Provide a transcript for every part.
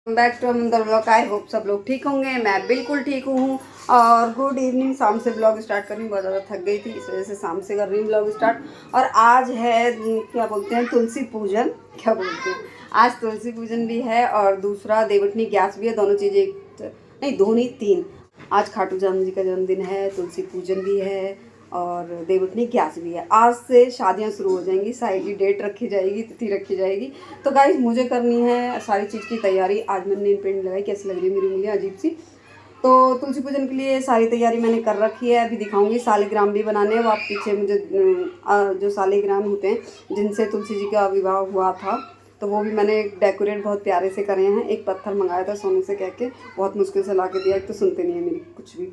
Back to another blog. I hope सब लोग ठीक होंगे, मैं बिल्कुल ठीक हूँ। और गुड इवनिंग। शाम से ब्लॉग स्टार्ट कर रही हूँ, बहुत ज़्यादा थक गई थी, इस वजह से शाम से कर रही हूँ ब्लॉग स्टार्ट। और आज है क्या बोलते हैं, तुलसी पूजन। क्या बोलते हैं, आज तुलसी पूजन भी है और दूसरा देवउठनी ग्यास भी है। दोनों चीज़ें नहीं, दो नहीं तीन। आज खाटू श्याम जी का जन्मदिन है, तुलसी पूजन भी है और देवउठनी ग्यास भी है। आज से शादियां शुरू हो जाएंगी, शादी की डेट रखी जाएगी, तिथि रखी जाएगी। तो गाइस मुझे करनी है सारी चीज़ की तैयारी। आज मैंने नेल पेंट लगाई, कैसी लग रही है मेरी उंगलियां अजीब सी। तो तुलसी पूजन के लिए सारी तैयारी मैंने कर रखी है, अभी दिखाऊंगी। सालिग्राम भी बनाने हैं, वो आप पीछे मुझे जो सालिग्राम होते हैं जिनसे तुलसी जी का विवाह हुआ था, तो वो भी मैंने डेकोरेट बहुत प्यारे से करे हैं। एक पत्थर मंगाया था सोनू से कह के, बहुत मुश्किल से ला के दिया, एक तो सुनते नहीं है मेरी कुछ भी।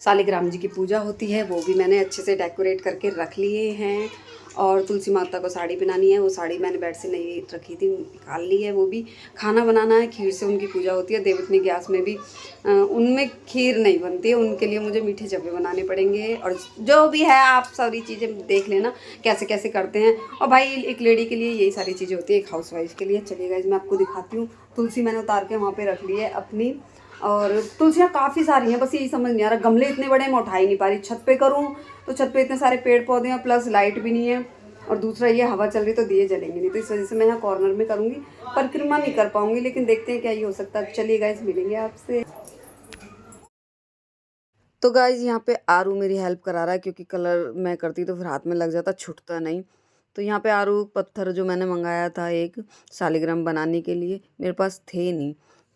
सालिग्राम जी की पूजा होती है, वो भी मैंने अच्छे से डेकोरेट करके रख लिए हैं। और तुलसी माता को साड़ी पहनानी है, वो साड़ी मैंने बेड से नहीं रखी थी, निकाल ली है। वो भी खाना बनाना है, खीर से उनकी पूजा होती है। देवउठनी ग्यास में भी उनमें खीर नहीं बनती है, उनके लिए मुझे मीठे चप्पे बनाने पड़ेंगे। और जो भी है आप सारी चीज़ें देख लेना कैसे कैसे करते हैं। और भाई एक लेडी के लिए यही सारी चीज़ें होती है, एक हाउस वाइफ के लिए। चलिएगा मैं आपको दिखाती हूँ। तुलसी मैंने उतार के वहाँ पर रख ली है अपनी, और तुलसियाँ काफ़ी सारी हैं, बस यही समझ नहीं आ रहा, गमले इतने बड़े मैं उठा ही नहीं पा रही। छत पे करूँ तो छत पे इतने सारे पेड़ पौधे हैं, प्लस लाइट भी नहीं है, और दूसरा ये हवा चल रही तो दिए जलेंगे नहीं, तो इस वजह से मैं यहाँ कॉर्नर में करूँगी। परिक्रमा नहीं कर पाऊँगी, लेकिन देखते हैं क्या ही हो सकता है। चलिए गाइस मिलेंगे आपसे। तो गाइस यहाँ पे आरू मेरी हेल्प करा रहा है, क्योंकि कलर मैं करती तो फिर हाथ में लग जाता, छूटता नहीं। तो यहाँ पे आरू पत्थर जो मैंने मंगाया था एक सालिग्राम बनाने के लिए, मेरे पास थे नहीं,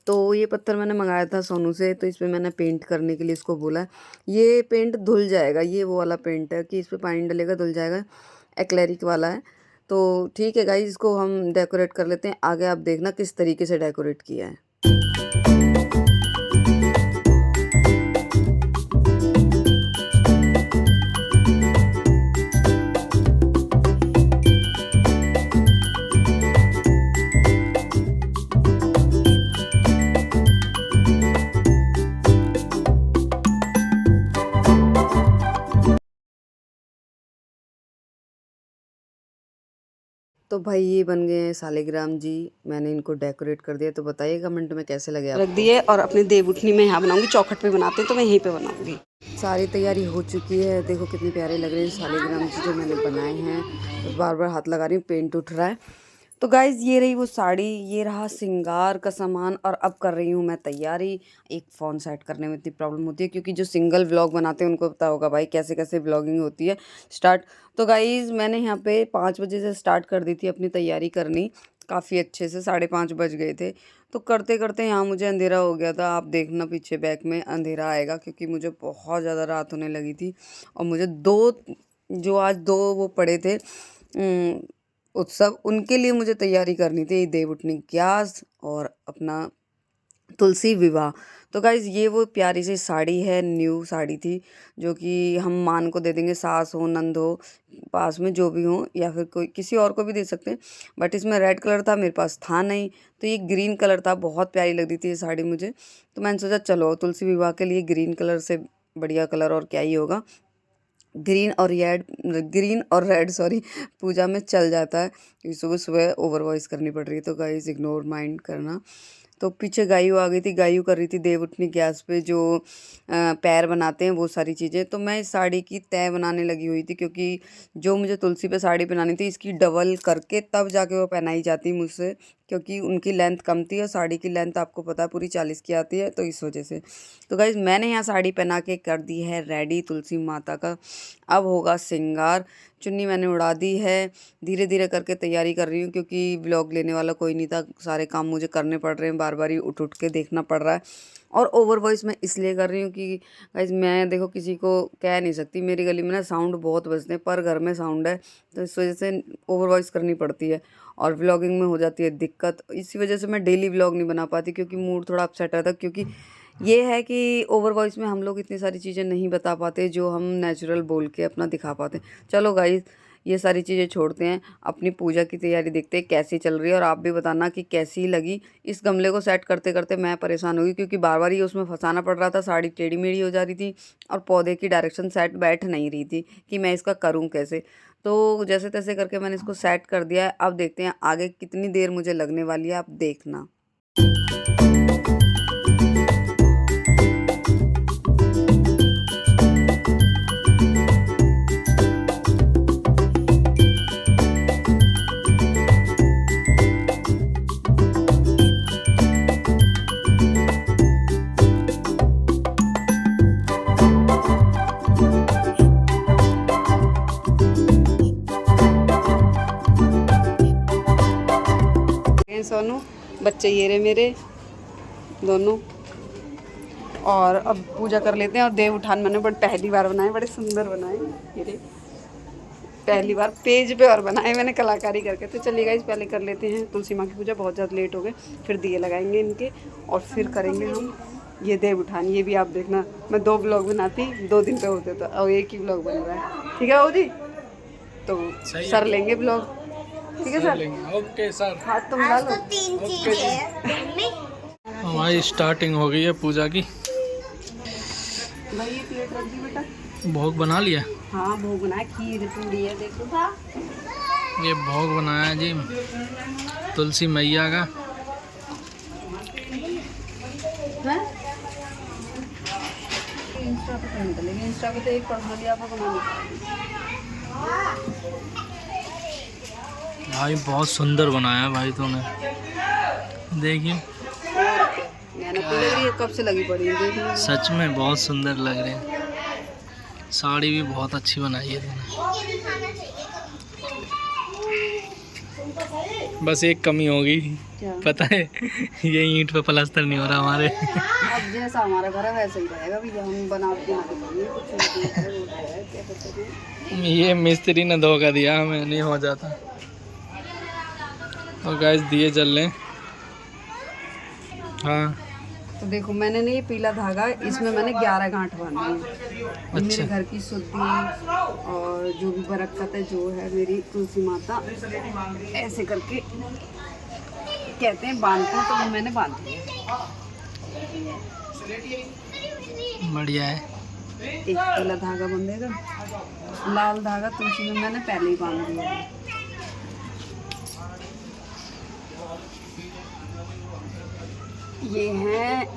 तो ये पत्थर मैंने मंगाया था सोनू से। तो इस पर मैंने पेंट करने के लिए इसको बोला है। ये पेंट धुल जाएगा, ये वो वाला पेंट है कि इस पर पानी डलेगा धुल जाएगा, एक्लेरिक वाला है। तो ठीक है गाइस, इसको हम डेकोरेट कर लेते हैं। आगे आप देखना किस तरीके से डेकोरेट किया है। तो भाई ये बन गए हैं सालिग्राम जी, मैंने इनको डेकोरेट कर दिया। तो बताइए कमेंट में कैसे लगे आपको। रख दिए, और अपनी देवउठनी में यहाँ बनाऊंगी, चौखट पे बनाते हैं तो मैं यहीं पे बनाऊंगी। सारी तैयारी हो चुकी है, देखो कितने प्यारे लग रहे हैं सालिग्राम जी जो मैंने बनाए हैं। तो बार बार हाथ लगा रही हूँ, पेंट उठ रहा है। तो गाइज़ ये रही वो साड़ी, ये रहा श्रृंगार का सामान, और अब कर रही हूँ मैं तैयारी। एक फ़ोन सेट करने में इतनी प्रॉब्लम होती है, क्योंकि जो सिंगल व्लॉग बनाते हैं उनको पता होगा भाई कैसे कैसे व्लॉगिंग होती है स्टार्ट। तो गाइज़ मैंने यहाँ पे 5 बजे से स्टार्ट कर दी थी अपनी तैयारी करनी, काफ़ी अच्छे से 5:30 बज गए थे। तो करते करते यहाँ मुझे अंधेरा हो गया था। आप देखना पीछे बैक में अंधेरा आएगा, क्योंकि मुझे बहुत ज़्यादा रात होने लगी थी। और मुझे आज दो वो पड़े थे उत्सव, उनके लिए मुझे तैयारी करनी थी, देवउठनी ग्यास और अपना तुलसी विवाह। तो गाइज़ ये वो प्यारी सी साड़ी है, न्यू साड़ी थी, जो कि हम मान को दे देंगे, सास हो नंद हो पास में जो भी हो, या फिर कोई किसी और को भी दे सकते हैं। बट इसमें रेड कलर था, मेरे पास था नहीं, तो ये ग्रीन कलर था। बहुत प्यारी लग रही थी ये साड़ी मुझे, तो मैंने सोचा चलो तुलसी विवाह के लिए ग्रीन कलर से बढ़िया कलर और क्या ही होगा। ग्रीन और रेड सॉरी पूजा में चल जाता है, क्योंकि सुबह सुबह ओवर वॉइस करनी पड़ रही है, तो गाइस इग्नोर माइंड करना। तो पीछे गायू आ गई थी, गायू कर रही थी देवउठनी गैस पे जो पैर बनाते हैं वो सारी चीज़ें। तो मैं इस साड़ी की तय बनाने लगी हुई थी, क्योंकि जो मुझे तुलसी पे साड़ी पहनानी थी इसकी डबल करके तब जाके वो पहनाई जाती मुझसे, क्योंकि उनकी लेंथ कम थी और साड़ी की लेंथ आपको पता है पूरी 40 की आती है, तो इस वजह से। तो गाइज़ मैंने यहाँ साड़ी पहना के कर दी है रेडी तुलसी माता का। अब होगा श्रृंगार। चुन्नी मैंने उड़ा दी है, धीरे धीरे करके तैयारी कर रही हूँ, क्योंकि व्लॉग लेने वाला कोई नहीं था, सारे काम मुझे करने पड़ रहे हैं, बार बार ही उठ उठ के देखना पड़ रहा है। और ओवर वॉइस मैं इसलिए कर रही हूँ कि गाइस मैं देखो किसी को कह नहीं सकती, मेरी गली में ना साउंड बहुत बजते हैं, पर घर में साउंड है, तो इस वजह से ओवर वॉइस करनी पड़ती है और व्लॉगिंग में हो जाती है दिक्कत। इसी वजह से मैं डेली व्लॉग नहीं बना पाती, क्योंकि मूड थोड़ा अपसेट रहता है, क्योंकि ये है कि ओवर वॉइस में हम लोग इतनी सारी चीज़ें नहीं बता पाते जो हम नेचुरल बोल के अपना दिखा पाते। चलो गाइस ये सारी चीज़ें छोड़ते हैं, अपनी पूजा की तैयारी देखते हैं कैसी चल रही है, और आप भी बताना कि कैसी लगी। इस गमले को सेट करते करते मैं परेशान हुई, क्योंकि बार बार ही उसमें फंसाना पड़ रहा था, साड़ी टेढ़ी मेढ़ी हो जा रही थी, और पौधे की डायरेक्शन सेट बैठ नहीं रही थी कि मैं इसका करूँ कैसे। तो जैसे तैसे करके मैंने इसको सेट कर दिया है। अब देखते हैं आगे कितनी देर मुझे लगने वाली है, आप देखना। बच्चे ये रहे मेरे दोनों। और अब पूजा कर लेते हैं। और देव उठान मैंने पहली बार बनाए, बड़े सुंदर बनाए ये रहे, पहली बार पेज पे और बनाए मैंने कलाकारी करके। तो चलिए गाइस पहले कर लेते हैं तुलसी माँ की पूजा, बहुत ज़्यादा लेट हो गए। फिर दिए लगाएंगे इनके और फिर करेंगे हम ये देव उठान। ये भी आप देखना, मैं 2 ब्लॉग बनाती 2 दिन पे होते तो, और एक ही ब्लॉग बन रहा है। ठीक है बहू जी, तो सर लेंगे ब्लॉग। ठीक है सर, ओके सर। हाथ तुम डालो। तो 3 चीजें हमारी स्टार्टिंग हो गई है पूजा की। भाई ये प्लेट रख दी बेटा। भोग बना लिया। हाँ भोग बनाया, खीर पूड़ी है देखो था। ये भोग बनाया जी तुलसी मैया का। हैं? इंस्टा पे तो निकलेंगे, इंस्टा पे तो एक पर्सनली आपको बनानी भाई बहुत सुंदर बनाया भाई तूने, देखिए मैंने तो लग रही है कब से लगी पड़ी है देखने। सच में बहुत सुंदर लग रहे हैं। साड़ी भी बहुत अच्छी बनाई है तूने। बस एक कमी होगी, क्या? पता है ये ईंट पे प्लास्टर नहीं हो रहा हमारे। अब जैसा हमारा घर है वैसे ही रहेगा भैया, हम बनावटी ना दिखाएंगे कुछ नहीं है, वो है क्या कहते हैं। ये मिस्त्री ने धोखा दिया हमें, नहीं हो जाता। और गाइस दिए जल लें। हाँ तो देखो मैंने ना ये पीला धागा, इसमें मैंने 11 गांठ बांधी है। और मेरे घर की शुद्धि और जो भी बरकत है, जो है मेरी तुलसी माता ऐसे करके कहते हैं बांधते हैं, तो मैंने बांध दिया। बढ़िया है। एक पीला धागा बंधेगा, लाल धागा तुलसी में मैंने पहले ही बांध दिया है। ये हैं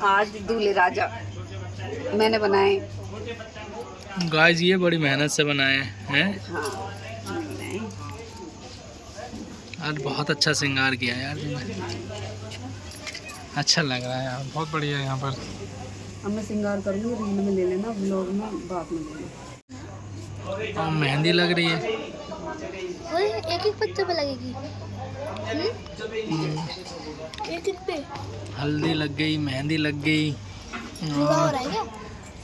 आज दूल्हे राजा मैंने बनाए। गाइस ये बड़ी मेहनत से बनाए हैं। हाँ बनाए। आज बहुत अच्छा श्रृंगार किया यार तुमने, अच्छा लग रहा है यार, बहुत बढ़िया है यहाँ पर। अब मैं श्रृंगार करूँगी, रील में ले लेना, ब्लॉग में बाद में ले लेना। और मेहंदी लग रही है। एक एक पत्ते पे लगेगी। एक एक पे हल्दी लग गई, मेहंदी लग गई, विवाह हो रहा है क्या?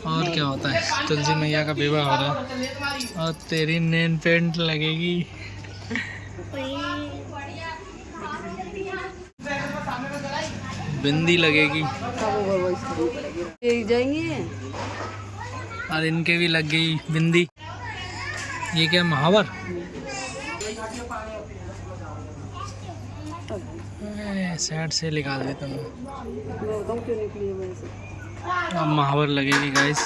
और क्या होता है, तुलसी मैया का विवाह हो रहा है। और तेरी नेल पेंट लगेगी। बिंदी लगेगी। ये जाएंगे और इनके भी लग गई बिंदी। ये क्या महावर? साइड से निकाल दी तुमने। क्यों निकली वैसे। अब महावर लगेगी गाइस।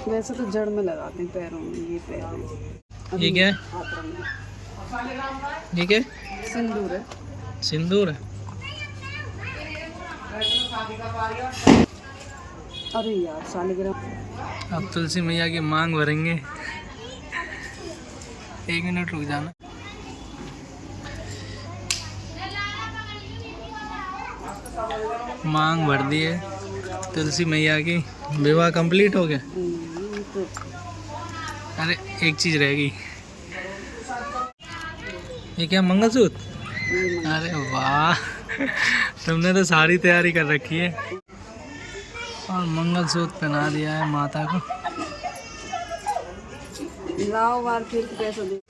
वैसे तो जड़ में लगाते हैं पैरों में, ये पैर में। ये क्या है? हाथ में ये क्या? सिंदूर है। सिंदूर है। अरे यार सालिग्राम। अब तुलसी मैया की मांग भरेंगे। 1 मिनट रुक जाना। मांग भर दी है तुलसी मैया की, विवाह कंप्लीट हो गया। अरे एक चीज रह गई। ये क्या, मंगलसूत्र? अरे वाह, तुमने तो सारी तैयारी कर रखी है। और मंगलसूत्र पहना दिया है माता को। लाओ बार फिर पैसा दे।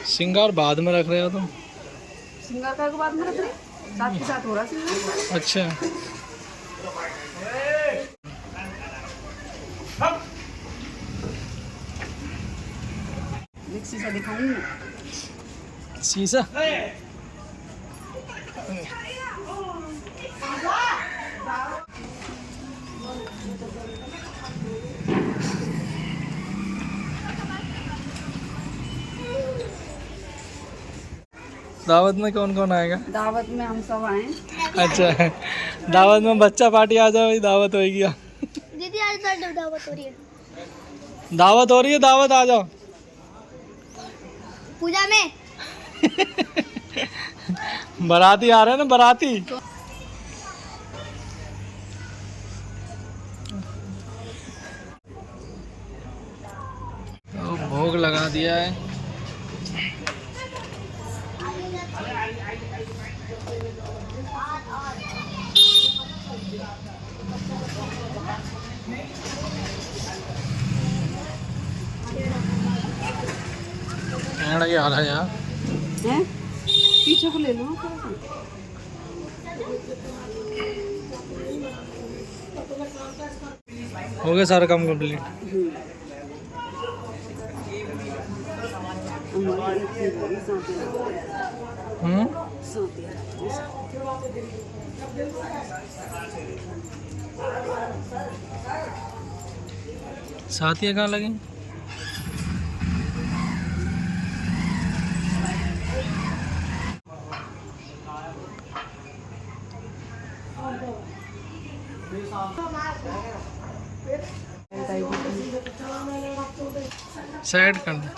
श्रृंगार बाद में रख रहे हो तुम? श्रृंगार का बाद में रख रहे, साथ के साथ हो रहा श्रृंगार। अच्छा। देख शीशा दिखाऊंगी मैं। शीशा? दावत में कौन कौन आएगा? दावत में हम सब आए। अच्छा, दावत में बच्चा पार्टी आ जाओ, दावत होगी। दीदी आज बर्थडे दावत हो रही है। दावत हो रही है, दावत आ जाओ। पूजा में बाराती आ रहे हैं ना, बाराती। तो भोग लगा दिया है। क्या यार हैं पीछे को ले लो। हो गया सारा काम कंप्लीट। साथिया कहाँ लगे? साइड कर दे।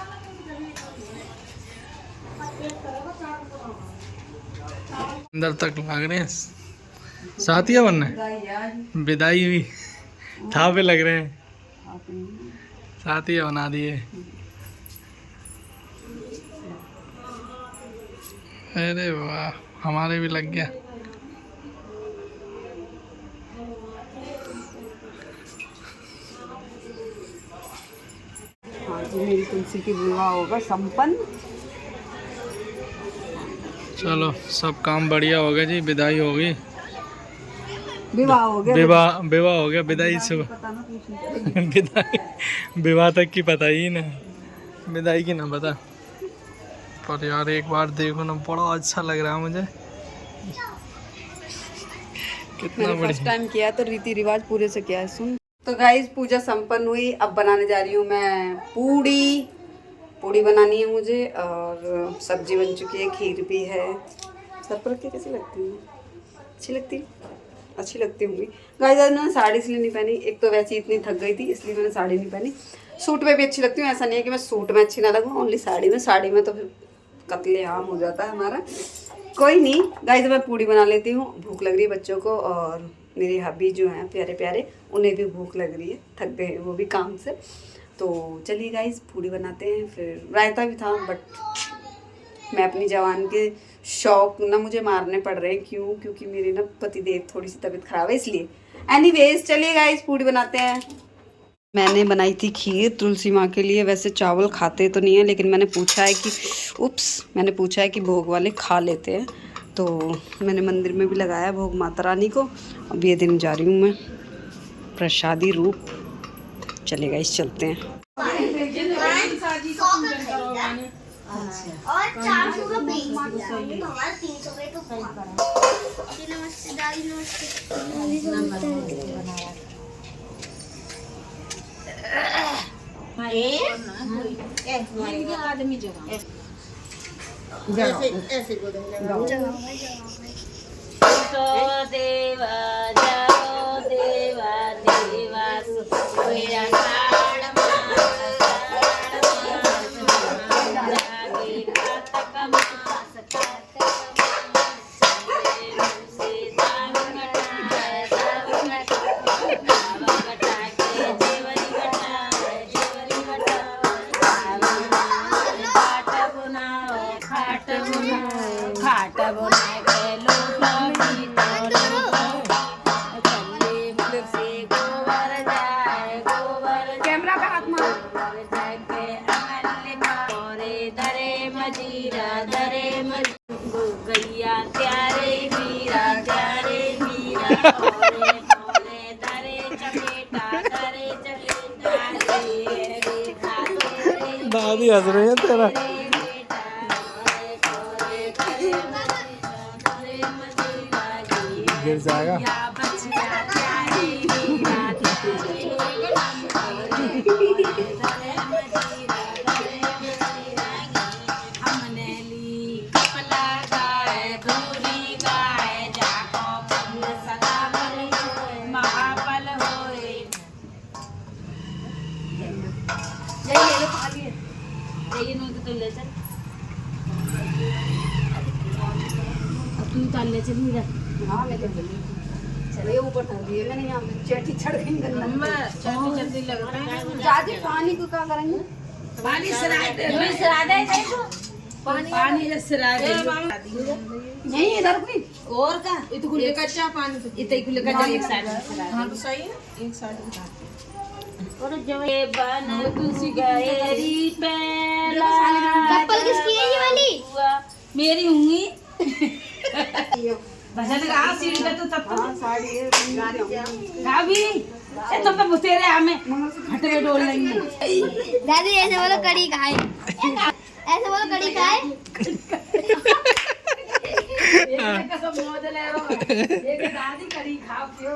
अंदर तक लग रहे हैं। साथिया बनना है, विदाई भी था पे लग रहे हैं। साथिया बना दिए। अरे वाह, हमारे भी लग गया। हाँ जी, मेरी तुलसी की विवाह होगा संपन्न। चलो सब काम बढ़िया हो गया जी, विदाई हो गई। विवाह हो गया, विवाह हो गया, विदाई से विदाई विवाह तक की पता ही ना, विदाई की ना पता। पर यार एक बार देखो ना, बड़ा अच्छा लग रहा है मुझे। कितना मैंने फर्स्ट बढ़िया। टाइम किया तो रीति रिवाज पूरे से किया है। सुन तो गाइस, पूजा संपन्न हुई। अब बनाने जा रही हूँ मैं पूड़ी बनानी है मुझे, और सब्जी बन चुकी है, खीर भी है। सर पर के कैसी लगती है? अच्छी लगती होंगी। गाइस आज मैंने साड़ी इसलिए नहीं पहनी, एक तो वैसे ही इतनी थक गई थी इसलिए मैंने साड़ी नहीं पहनी। सूट में भी अच्छी लगती हूँ, ऐसा नहीं है कि मैं सूट में अच्छी ना लगूँ, ओनली साड़ी में तो फिर कत्ले आम हो जाता है हमारा। कोई नहीं गाइस, मैं पूड़ी बना लेती हूँ। भूख लग रही है बच्चों को, और मेरे हब्बी जो हैं प्यारे प्यारे, उन्हें भी भूख लग रही है, थक गए वो भी काम से। तो चलिए गाइस पूड़ी बनाते हैं। फिर रायता भी था, बट मैं अपनी जवान के शौक ना मुझे मारने पड़ रहे हैं। क्यों? क्योंकि मेरी ना पतिदेव थोड़ी सी तबीयत खराब है, इसलिए। एनीवेज चलिए गाइस पूड़ी बनाते हैं। मैंने बनाई थी खीर तुलसी माँ के लिए। वैसे चावल खाते तो नहीं है, लेकिन मैंने पूछा है कि भोग वाले खा लेते हैं, तो मैंने मंदिर में भी लगाया भोग माता रानी को। अब ये दिन जा रही हूँ मैं प्रसादी रूप। चलेगा, इस चलते हैं। और 400 का बेच दिया तो हमारा 300 का तो नमस्ते दादी, आदमी ऐसे देवा जाओ देवा देवा मेरा दादी हंस रही है तेरा। गिर जाएगा। हाँ मैं तो चलिए ऊपर धर दिए मैंने, यहाँ चैठी चढ़ गई। ज्यादा पानी को क्या करेंगे? पानी सराय दे पानी सराय दे नहीं इधर कोई और का इतो खुले कच्चा पानी तो इतो खुले कच्चा एक साइड हां तो सही है एक साइड और जो ये बन तुलसी गएरी पहला चप्पल किसकी है ये वाली? मेरी होंगी भजन गा सीढ़ी पे तो तब हाँ साड़ी है गा भी ए तुम पे बुतेरे हमें हट में डोल लेंगे दादी ऐसे बोलो कड़ी खाए, ऐसे बोलो कड़ी खाए। एक का सब मौज ले रो एक दादी कड़ी खाओ पियो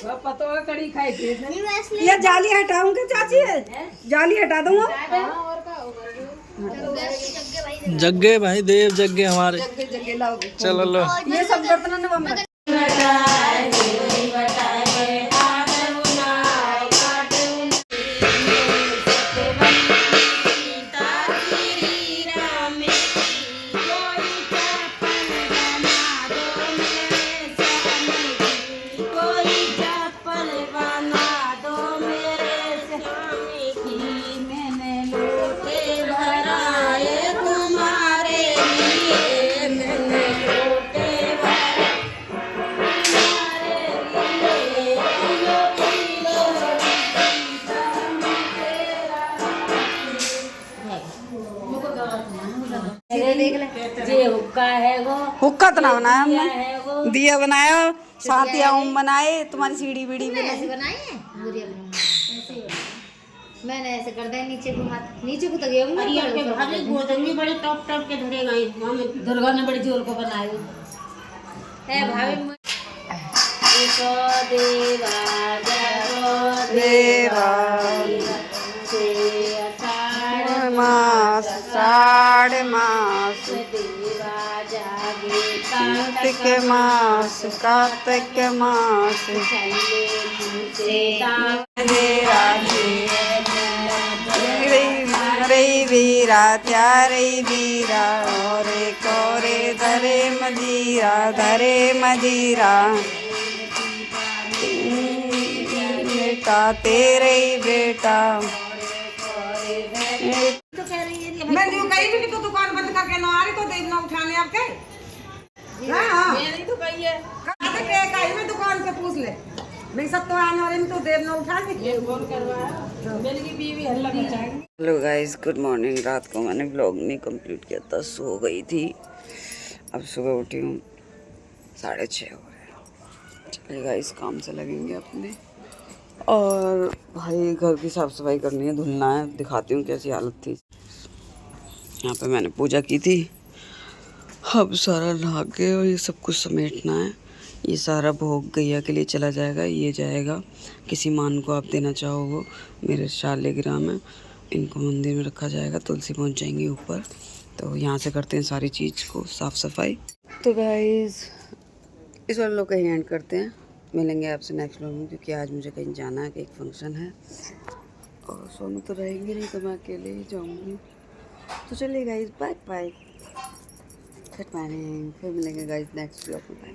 वो पतो है कड़ी खाई थे ये जाली हटाऊं क्या चाची है? जाली हटा दूंगा। जग्गे भाई देव जग्गे हमारे। जगह लाओ चलो लो। ये सब बर्तन ने बम जे हुक्का है वो हुक्का तो ना बनाया हमने, है वो दिया बनाया, साथिया ओम बनाए, तुम्हारी सीढ़ी बीड़ी भी ऐसे बनाए हैं गुड़िया ऐसे मैंने ऐसे कर दिया नीचे को हाथ नीचे को तो गया हूं हरियर के भाभी गोदन भी बड़े टॉप टॉप के धरे गए हम दुर्गा ने बड़ी जोर को बनाए है भाभी। एको देवा जगो देवा से अषाढ़ मास साढ़ मास देवा जागे कार्तिक मास कार्तिक मास चले मुझसे रे वीरा त्यारे वीरा और कोरे धरे मदीरा बेटा तेरे ही बेटा। मैं जो कही भी कि तो दुकान बंद करके ना आ रही तो देखना उठाने आपके हाँ मैंने तो कही है कहते के कही में दुकान से पूछ ले नहीं सब तो आने वाले में तो देव ना उठा के कौन करवाया मेरी की बीवी हल्ला मचाएगी। Hello guys good morning. रात को मैंने व्लॉग नहीं कंप्लीट किया था, सो गई थी। अब सुबह उठी हूँ 6:30 हो गए। चलिए गाइस काम से लगेंगे अपने, और भाई घर की साफ़ सफाई करनी है, धुलना है। दिखाती हूँ कैसी हालत थी। यहाँ पे मैंने पूजा की थी, अब सारा नहा के और ये सब कुछ समेटना है। ये सारा भोग गैया के लिए चला जाएगा, ये जाएगा किसी मान को आप देना चाहो वो मेरे शालिग्राम है, इनको मंदिर में रखा जाएगा। तुलसी पहुंच जाएंगी ऊपर, तो यहाँ से करते हैं सारी चीज़ को साफ़ सफाई। तो गाइस इस वाले लोग कहीं एंड करते हैं, मिलेंगे आपसे नेक्स्ट व्लॉग में, क्योंकि आज मुझे कहीं जाना है, एक फंक्शन है और सोनू तो रहेंगे नहीं, तो मैं अकेले ही जाऊँगी। तो चलिए गाइस बाय बाय, फिर मिलेंगे गाइस नेक्स्ट व्लॉग में।